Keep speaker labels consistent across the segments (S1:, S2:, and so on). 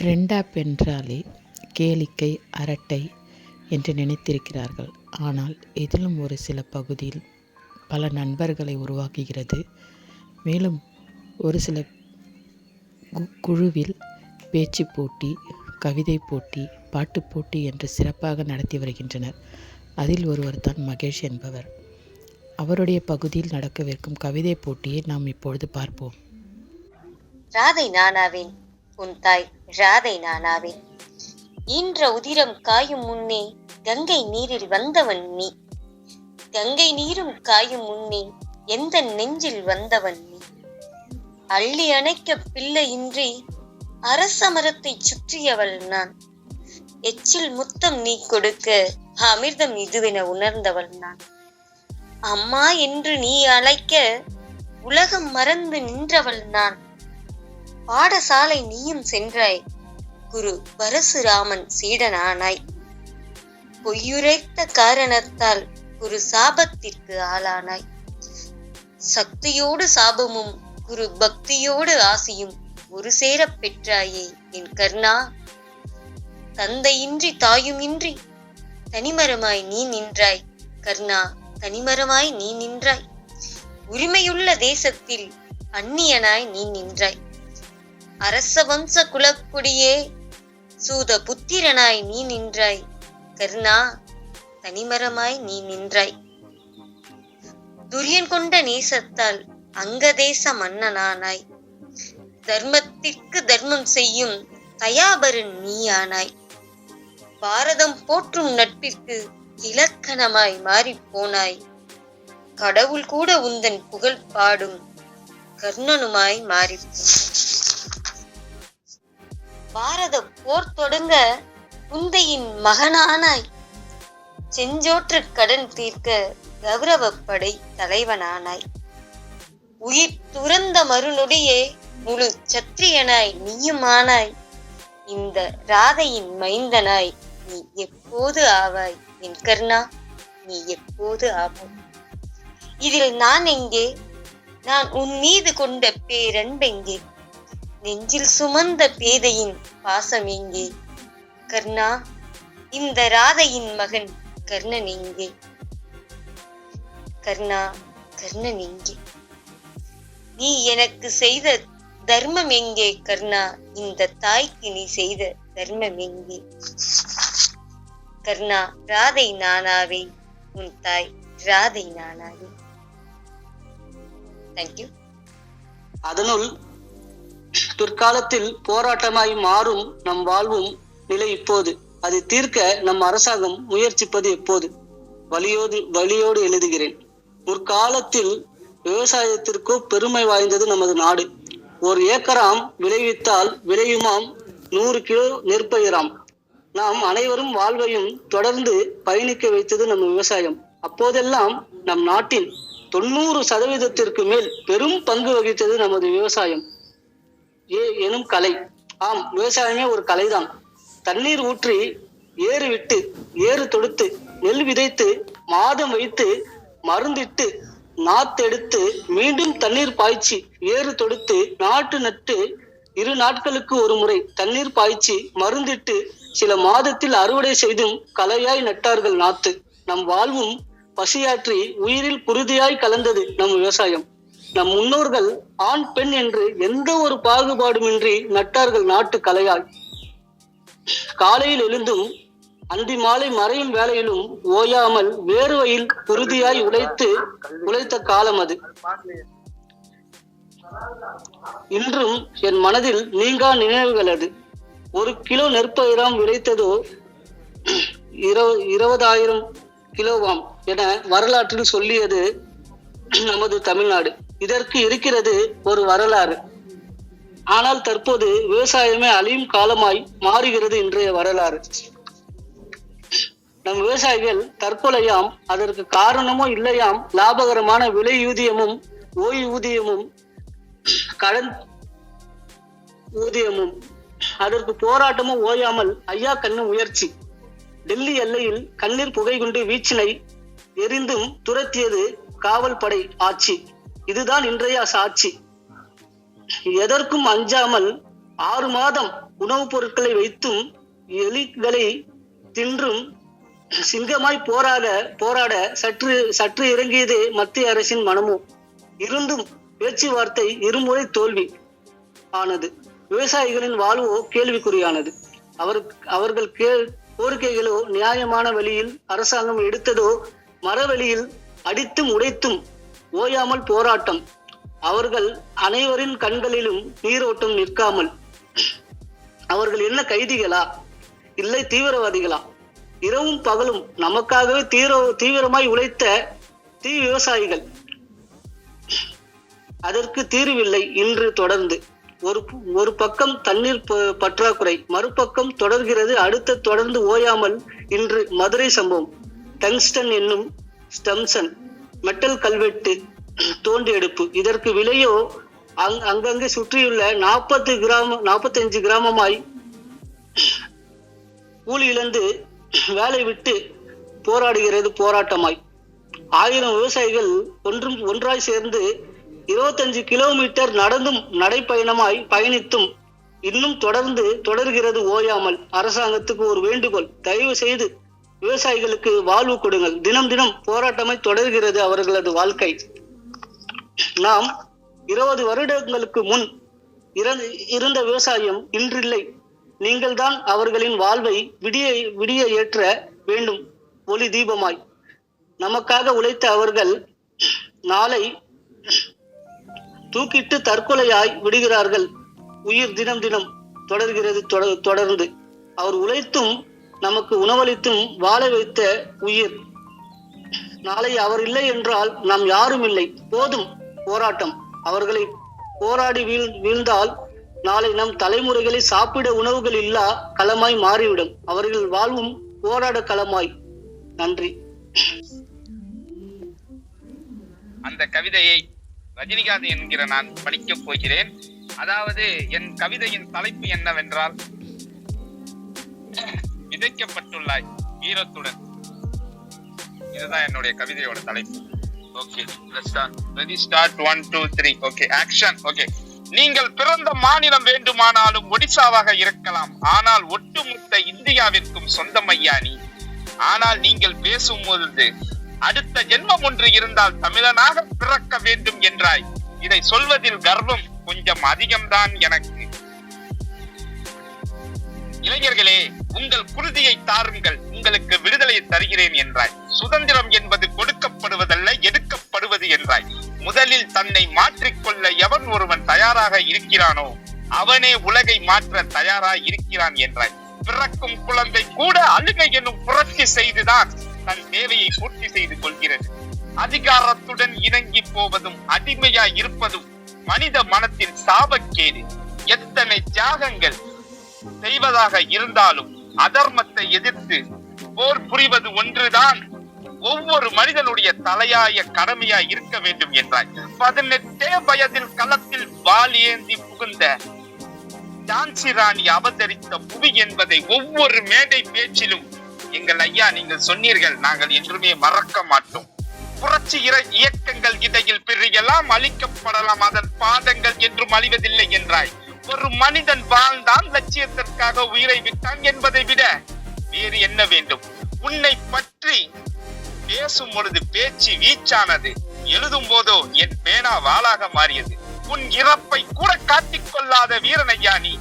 S1: Friend app என்றாலே கேளிக்கை, அரட்டை என்று நினைத்திருக்கிறார்கள். ஆனால் இதிலும் ஒரு சில பகுதியில் பல நண்பர்களை உருவாக்குகிறது. மேலும் ஒரு சில குழுவில் பேச்சு போட்டி, கவிதை போட்டி, பாட்டு போட்டி என்று சிறப்பாக நடத்தி வருகின்றனர். அதில் ஒருவர் தான் மகேஷ் என்பவர். அவருடைய பகுதியில் நடக்கவிருக்கும் கவிதை போட்டியை நாம் இப்பொழுது பார்ப்போம்.
S2: ராதை நானாவேன், உன் தாய் ராதை நானாவேன். ஈன்ற உதிரம் காயும் முன்னே கங்கை நீரில் வந்தவன் நீ. கங்கை நீரும் காயும் முன்னே எந்த நெஞ்சில் வந்தவன் நீ. அள்ளி அணைக்க பிள்ளை இன்றி அரச மரத்தை சுற்றியவள் நான். எச்சில் முத்தம் நீ கொடுக்க அமிர்தம் இதுவென உணர்ந்தவள் நான். அம்மா என்று நீ அழைக்க உலகம் மறந்து நின்றவள் நான். பாடசாலை நீயும் சென்றாய், குரு பரசுராமன் சீடனானாய். பொய்யுரைத்த காரணத்தால் குரு சாபத்திற்கு ஆளானாய். சக்தியோடு சாபமும் குரு பக்தியோடு ஆசியும் ஒரு சேர பெற்றாயே என் கர்ணா. தந்தையின்றி தாயுமின்றி தனிமரமாய் நீ நின்றாய் கர்ணா, தனிமரமாய் நீ நின்றாய். உரிமையுள்ள தேசத்தில் அந்நியனாய் நீ நின்றாய். அரச வம்ச குலக்குடியே சூத புத்திரனாய் நீ நின்றாய் கர்ணா, தனிமரமாய் நீ நின்றாய். துரியன் கொண்ட நேசத்தால் அங்கதேச மன்னனானாய். தர்மத்திற்கு தர்மம் செய்யும் தயாபரன் நீயானாய். பாரதம் போற்றும் நட்பிற்கு இலக்கணமாய் மாறி போனாய். கடவுள் கூட உந்தன் புகழ் பாடும் கர்ணனுமாய் மாறி. பாரத போர் தொடங்க குந்தையின் மகனானாய். செஞ்சோற்று கடன் தீர்க்க கௌரவப்படை தலைவனானாய். உயிர் துறந்த மறுநொடியே முழு சத்திரியனாய் நீயுமானாய். இந்த ராதையின் மைந்தனாய் நீ எப்போது ஆவாய் என் கர்ணா, நீ எப்போது ஆவாய். இதில் நான் எங்கே? நான் உன் மீது கொண்ட பேரன்பெங்கே? நெஞ்சில் சுமந்த பேதையின் பாசம் எங்கே? கர்ணா, இந்த ராதையின் மகன் கர்ணன் எங்கே? கர்ணா, கர்ணன் எங்கே? நீ எனக்கு செய்த தர்மம் எங்கே கர்ணா? இந்த தாய்க்கு நீ செய்த தர்மம் எங்கே? கர்ணா, ராதை நானாவே, உன் தாய் ராதை நானாவே. தேங்க்யூ.
S3: அதனுள் பிற்காலத்தில் போராட்டமாய் மாறும் நம் வாழ்வும் நிலை இப்போது. அதை தீர்க்க நம் அரசாங்கம் முயற்சிப்பது எப்போது? வலியோடு எழுதுகிறேன். முற்காலத்தில் விவசாயத்திற்கு பெருமை வாய்ந்தது நமது நாடு. ஒரு ஏக்கராம் விளைவித்தால் விளையுமாம் 100 கிலோ நெற்பயிராம். நாம் அனைவரும் வாழ்வையும் தொடர்ந்து பயணிக்க வைத்தது நம் விவசாயம். அப்போதெல்லாம் நம் நாட்டின் 90% மேல் பெரும் பங்கு வகித்தது நமது விவசாயம் எனும் கலை. ஆம், விவசாயமே ஒரு கலைதான். தண்ணீர் ஊற்றி ஏறு விட்டு ஏறு தொடுத்து நெல் விதைத்து மாதம் வைத்து மருந்திட்டு நாத்தெடுத்து மீண்டும் தண்ணீர் பாய்ச்சி ஏறு தொடுத்து நாட்டு நட்டு 2 நாட்களுக்கு ஒரு முறை தண்ணீர் பாய்ச்சி மருந்திட்டு சில மாதத்தில் அறுவடை செய்தும் கலையாய் நட்டார்கள் நாத்து. நம் வாழ்வும் பசியாற்றி உயிரில் குருதியாய் கலந்தது நம் விவசாயம். நம் முன்னோர்கள் ஆண் பெண் என்று எந்த ஒரு பாகுபாடுமின்றி நட்டார்கள் நாட்டு கலையாய். காலையில் எழுந்தும் அந்தி மாலை மறையும் வேளையிலும் ஓயாமல் வேர்வையில் குருதியாய் உழைத்த காலம் அது. இன்றும் என் மனதில் நீங்கா நினைவுகள் அது. 1 கிலோ நெற்பயிராம் விளைத்ததோ 20,000 கிலோவாம் என வரலாற்றில் சொல்லியது நமது தமிழ்நாடு. இதற்கு இருக்கிறது ஒரு வரலாறு. ஆனால் தற்போது விவசாயமே அழியும் காலமாய் மாறுகிறது இன்றைய வரலாறு. நம் விவசாயிகள் தற்கொலையாம். அதற்கு காரணமோ இல்லையாம் லாபகரமான விலை ஊதியமும் ஓய்வூதியமும் கடன் ஊதியமும். அதற்கு போராட்டமும் ஓயாமல் ஐயா கண்ணு முயற்சி. டெல்லி எல்லையில் கண்ணீர் புகை குண்டு வீச்சினை எரிந்தும் துரத்தியது காவல் படை ஆட்சி. இதுதான் இன்றைய சாட்சி. எதற்கும் அஞ்சாமல் 6 மாதம் உணவுப் பொருட்களை வைத்தும் எலிகளை தின்றும் சிங்கமாய் போராட சற்று இறங்கியது மத்திய அரசின் மனமோ. இருந்தும் பேச்சுவார்த்தை இருமுறை தோல்வி ஆனது. விவசாயிகளின் வாழ்வோ கேள்விக்குறியானது. அவர்கள் கோரிக்கைகளோ நியாயமான வழியில் அரசாங்கம் எடுத்ததோ மரவழியில் அடித்தும் உடைத்தும் ஓயாமல் போராட்டம். அவர்கள் அனைவரின் கண்களிலும் நீரோட்டம் நிற்காமல். அவர்கள் என்ன கைதிகளா, இல்லை தீவிரவாதிகளா? இரவும் பகலும் நமக்காகவே தீவிரமாய் உழைத்த விவசாயிகள். அதற்கு தீர்வில்லை. இன்று தொடர்ந்து ஒரு பக்கம் தண்ணீர் பற்றாக்குறை, மறுபக்கம் தொடர்கிறது. தொடர்ந்து ஓயாமல் இன்று மதுரை சம்பவம். டங்ஸ்டன் என்னும் ஸ்டம்சன் மெட்டல் கல்வெட்டு தோண்டி எடுப்பு. இதற்கு விலையோ அங்கங்கே சுற்றியுள்ள 45 கிராமமாய் கூலி இழந்து வேலை விட்டு போராடுகிறது போராட்டமாய். 1000 விவசாயிகள் ஒன்றாய் சேர்ந்து 25 கிலோமீட்டர் நடந்தும் நடைப்பயணமாய் பயணித்தும் இன்னும் தொடர்கிறது ஓயாமல். அரசாங்கத்துக்கு ஒரு வேண்டுகோள், தயவு செய்து விவசாயிகளுக்கு வாழ்வு கொடுங்கள். தினம் போராட்டமாய் தொடர்கிறது அவர்களது வாழ்க்கை. நாம் 20 வருடங்களுக்கு முன் இருந்த விவசாயம் இன்றில்லை. நீங்கள் தான் அவர்களின் வாழ்வை விடிய ஏற்ற வேண்டும் ஒளி தீபமாய். நமக்காக உழைத்த அவர்கள் நாளை தூக்கிட்டு தற்கொலையாய் விடுகிறார்கள். உயிர் தினம் தொடர்கிறது தொடர்ந்து. அவர் உழைத்தும் நமக்கு உணவளித்தும் வாழ வைத்த உயிர். நாளை அவர் இல்லை என்றால் நாம் யாரும் இல்லை. போதும் போராட்டம். அவர்களை போராடி வீழ்ந்தால் நாளை நம் தலைமுறைகளை சாப்பிட உணவுகள் இல்லா களமாய் மாறிவிடும். அவர்கள் வாழ்வும் போராட களமாய். நன்றி.
S4: அந்த கவிதையை ரஜினிகாந்த் என்கிற நான் படிக்கப் போகிறேன். அதாவது என் கவிதையின் தலைப்பு என்னவென்றால், விதைக்கப்பட்டுள்ளாய் வீரத்துடன். இதுதான் என்னுடைய கவிதையோட தலைப்பு. Okay, let's start. Ready, start. 1 2 3. Okay, action. Okay. நீங்கள் பிறந்த மாநிலம் வேண்டுமானாலும் ஒடிசாவாக இருக்கலாம், ஆனால் ஒட்டுமொத்த இந்தியாவிற்கும் சொந்தம் ஐயா நீ. ஆனால் நீங்கள் பேசும்போது அடுத்த ஜென்மம் ஒன்று இருந்தால் தமிழனாக பிறக்க வேண்டும் என்றாய். இதை சொல்வதில் கர்வம் கொஞ்சம் அதிகம்தான் எனக்கு. இளைஞர்களே, உங்கள் குருதியை தாருங்கள், உங்களுக்கு விடுதலையை தருகிறேன் என்றாய். சுதந்திரம் என்பது கொடுக்கப்படுவதல்ல, எடுக்கப்படுவது என்றாய். முதலில் தன்னை மாற்றிக்கொள்ள எவன் ஒருவன் தயாராக இருக்கிறானோ அவனே உலகை மாற்ற தயாராக இருக்கிறான் என்றாய். பிறக்கும் குழந்தை கூட அழுகை எனும் புரட்சி செய்துதான் தன் தேவையை பூர்த்தி செய்து கொள்கிறது. அதிகாரத்துடன் இணங்கி போவதும் அடிமையாய் இருப்பதும் மனித மனத்தின் சாபக்கேடு. எத்தனை தியாகங்கள் செய்வதாக இருந்தாலும் அதர்மத்தை எதிர்த்து போர் புரிவது ஒன்றுதான் ஒவ்வொரு மனிதனுடைய தலையாய கடமையாய் இருக்க வேண்டும் என்றாய். 18 வயதில் களத்தில் வாள் ஏந்தி புகுந்த ஜான்சி ராணி அவதரித்த புவி என்பதை ஒவ்வொரு மேடை பேச்சிலும் எங்கள் ஐயா நீங்கள் சொன்னீர்கள், நாங்கள் என்றுமே மறக்க மாட்டோம். புரட்சி இயக்கங்கள் இடையில் பிரியலாம், அழிக்கப்படலாம், அதன் பாதங்கள் என்றும் அழிவதில்லை என்றாய். ஒரு மனிதன் வாழ்ந்தான், லட்சியத்திற்காக உயிரை விட்டான் என்பதை விட வேறு என்ன வேண்டும்? உன்னை பற்றி பேசும் பொழுது பேச்சு வீச்சானது, எழுதும் போதோ என் பேனா வாளாக மாறியது. உன் இறப்பை கூட காட்டிக் கொள்ளாத வீரன் ஐயா நீ.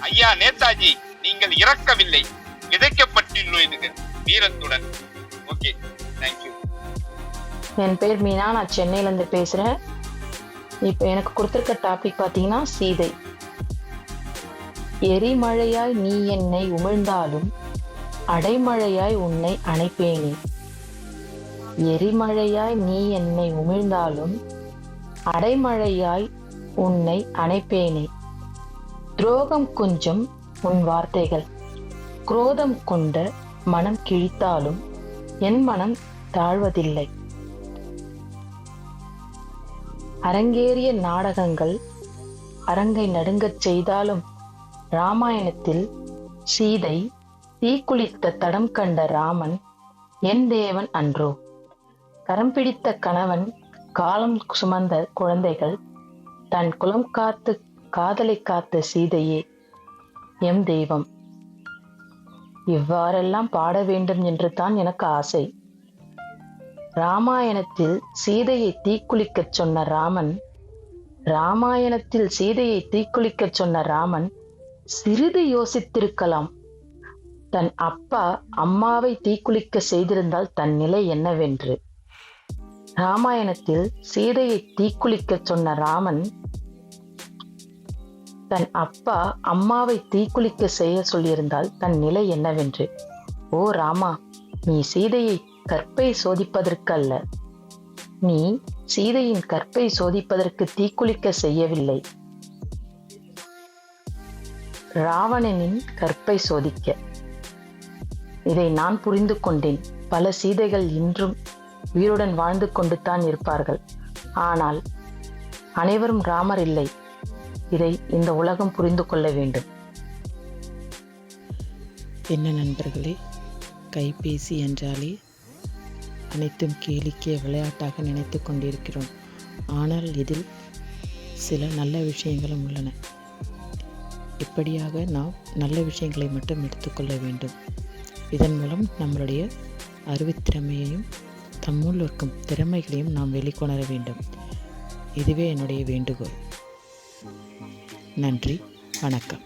S4: ஐயா நேதாஜி, நீங்கள் இறக்கவில்லை, விதைக்கப்பட்டுள்ளீர்கள் வீரத்துடன். Okay, thank you.
S5: என் பேர் மீனா, நான் சென்னையிலேருந்து பேசுகிறேன். இப்போ எனக்கு கொடுத்துருக்க டாபிக் பார்த்தீங்கன்னா சீதை. எரிமழையாய் நீ என்னை உமிழ்ந்தாலும் அடைமழையாய் உன்னை அணைப்பேனே. எரிமழையாய் நீ என்னை உமிழ்ந்தாலும் அடைமழையாய் உன்னை அணைப்பேனே. துரோகம் கொஞ்சம் உன் வார்த்தைகள், குரோதம் கொண்ட மனம் கிழித்தாலும் என் மனம் தாழ்வதில்லை. அரங்கேறிய நாடகங்கள் அரங்கை நடுங்கச் செய்தாலும் ராமாயணத்தில் சீதை தீக்குளித்த தடம் கண்ட ராமன் என் தேவன் அன்றோ. கரம் பிடித்த கணவன், காலம் சுமந்த குழந்தைகள், தன் குலம் காத்து காதலை காத்த சீதையே எம் தெய்வம். இவ்வாறெல்லாம் பாட வேண்டும் என்று தான் எனக்கு ஆசை. ராமாயணத்தில் சீதையை தீக்குளிக்கச் சொன்ன ராமன் சிறிது யோசித்திருக்கலாம். தன் அப்பா அம்மாவை தீக்குளிக்க செய்திருந்தால் தன் நிலை என்னவென்று. ராமாயணத்தில் சீதையை தீக்குளிக்கச் சொன்ன ராமன் தன் அப்பா அம்மாவை தீக்குளிக்க செய்ய சொல்லியிருந்தால் தன் நிலை என்னவென்று. ஓ ராமா, நீ சீதையை கற்பை சோதிப்பதற்கு அல்ல, நீ சீதையின் கற்பை சோதிப்பதற்கு தீக்குளிக்க செய்யவில்லை, ராவணனின் கற்பை சோதிக்க. இதை நான் புரிந்து கொண்டேன். பல சீதைகள் இன்றும் உயிருடன் வாழ்ந்து கொண்டு தான் இருப்பார்கள். ஆனால் அனைவரும் ராமர் இல்லை. இதை இந்த உலகம் புரிந்து கொள்ள வேண்டும்.
S1: என்ன நண்பர்களே, கைபேசி என்றாலே அனைத்தும் கேளிக்கை விளையாட்டாக நினைத்து கொண்டிருக்கிறோம். ஆனால் இதில் சில நல்ல விஷயங்களும் உள்ளன. இப்படியாக நாம் நல்ல விஷயங்களை மட்டும் எடுத்துக்கொள்ள வேண்டும். இதன் மூலம் நம்மளுடைய அறிவுத்திறமையையும் தம்முள் இருக்கும் திறமைகளையும் நாம் வெளிக்கொணர வேண்டும். இதுவே என்னுடைய வேண்டுகோள். நன்றி, வணக்கம்.